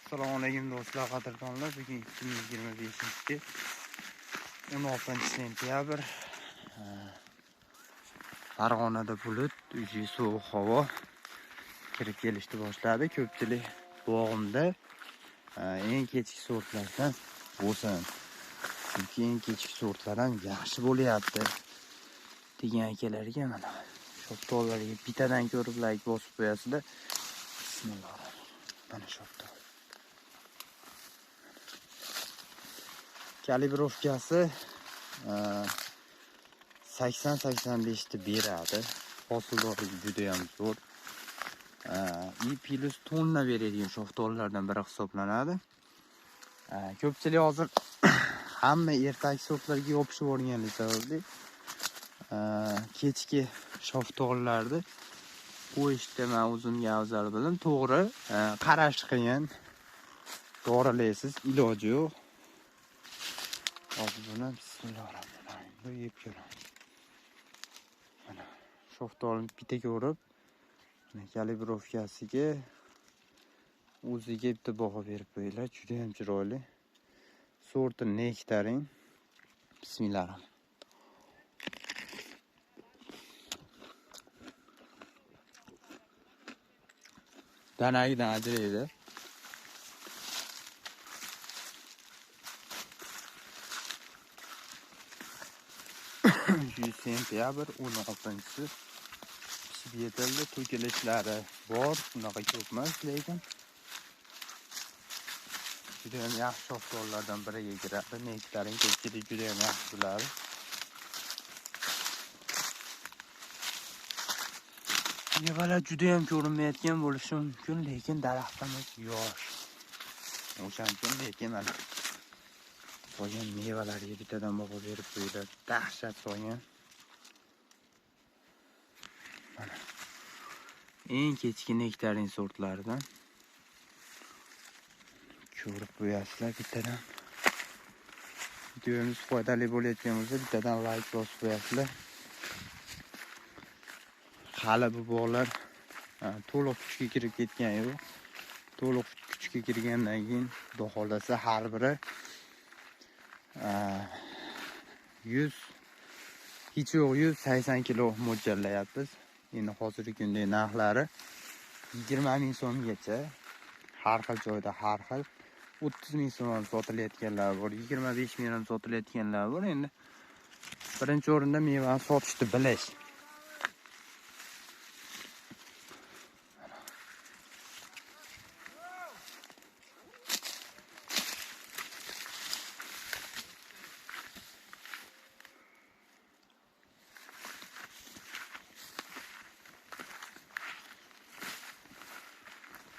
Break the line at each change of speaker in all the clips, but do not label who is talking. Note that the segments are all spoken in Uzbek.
Assalomu alaykum do'stlar, qadrdonlar. Bugun 2025 16-sentyabr. Farg'onada bulut, uji sovuq havo kirib kelishni boshladi. Ko'pchilik bog'imda eng kechki sortlardan bo'lsin. Chunki eng kechki sortlar ham yaxshi bo'lyapti degan akalarga mana shoftollarga bittadan ko'rib like bosib qo'yasizlar. Bismillah. Mana shoftol. Kalibrovkasi 80-85 ta beradi. Hosildorligi juda ham zo'r. I+ tonna beradigan shoftollardan biri hisoblanadi. Ko'pchilik hozir hamma ertaki sortlarga yopishib olganligi sababli kechki shoftollarni qo'yishda men o'zimga afzal bildim. To'g'ri, qarash qiyin. Dorilaysiz, iloji yo'q. Hozir buni bismillahirrohmanirrohim bu yeb ko'ramiz. Mana shoftolni bitta ko'rib, kalibrovkasiga o'ziga bitta baho berib qo'yinglar. Juda ham chiroyli. Sorti nektarin. Bismillahirrohmanirrohim. Danagidan ajraydi. Sentyabr 16-si pishib yetildi. To'kilishlari bor, unaqa ko'p emas, lekin juda ham yaxshi shoftollardan biriga kiradi. Nektarin ko'pchilik juda ham yaxshi biladi. Mevalar juda ham ko'rinmayotgan bo'lishi mumkin, lekin daraxtimiz yosh. O'shaning uchun lekin mana so'ygan mevalarga bittadan baho berib qo'ydi. Dahshat so'ygan. Mana eng kechki nektarin sortlaridan ko'rib qo'yasizlar bittadan. Videomiz foydali bo'layotgan bo'lsa bittadan like bosib qo'yasizlar. Hali bu bog'lar to'liq kuchga kirib ketgan yo'q. To'liq kuchga kirgandan keyin xudo xolasa har biri 180 kilo mo'ljallayapmiz. Endi hozirgi kunda narxlari 20 ming so'mgacha, har xil joyda har xil 30 ming so'm sotilayotganlar bor, 25 ming ham sotilayotganlar bor. Endi birinchi o'rinda mevani sotishni bilish.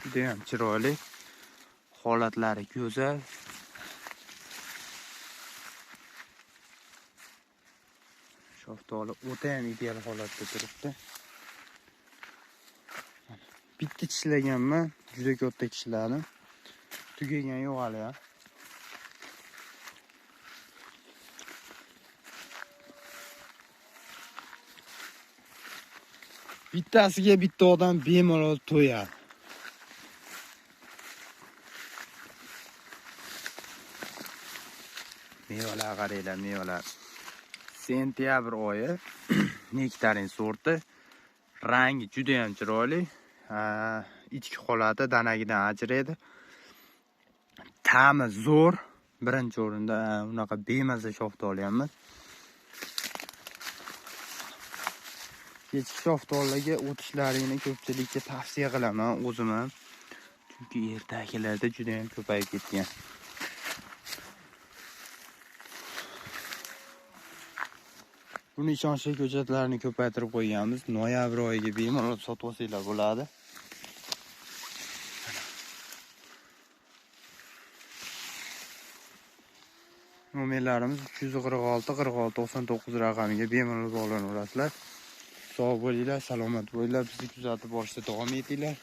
Juda ham chiroyli, holatlari go'zal. Shoftoli o'ta ham ideal holatda turibdi. Bitta tishlaganman, juda katta tishladim. Tugagan yo'q hali ham. Bittasiga bitta odam bemalol to'yadi. Mevalar qaranglar, mevalar. Sentyabr oyi nektarin sorti. Rangi juda ham chiroyli. Ichki holati danagidan ajraydi. Ta'mi zo'r. Birinchi o'rinda unaqa bemaza shoftoli ham emas. Kechki shoftollarga o'tishlarini ko'pchilikka tavsiya qilaman o'zim ham. Chunki ertakilarda juda ham ko'payib ketgan. Buni ishonchli ko'chatlarni ko'paytirib qo'yganmiz. Noyabr oyiga bemalol sotib olsanglar bo'ladi. Nomerlarimiz 346 46 99 raqamiga bemalol bog'lanaverasizlar. Sog' bo'linglar, salomat bo'linglar. Bizni kuzatib borishda davom etinglar.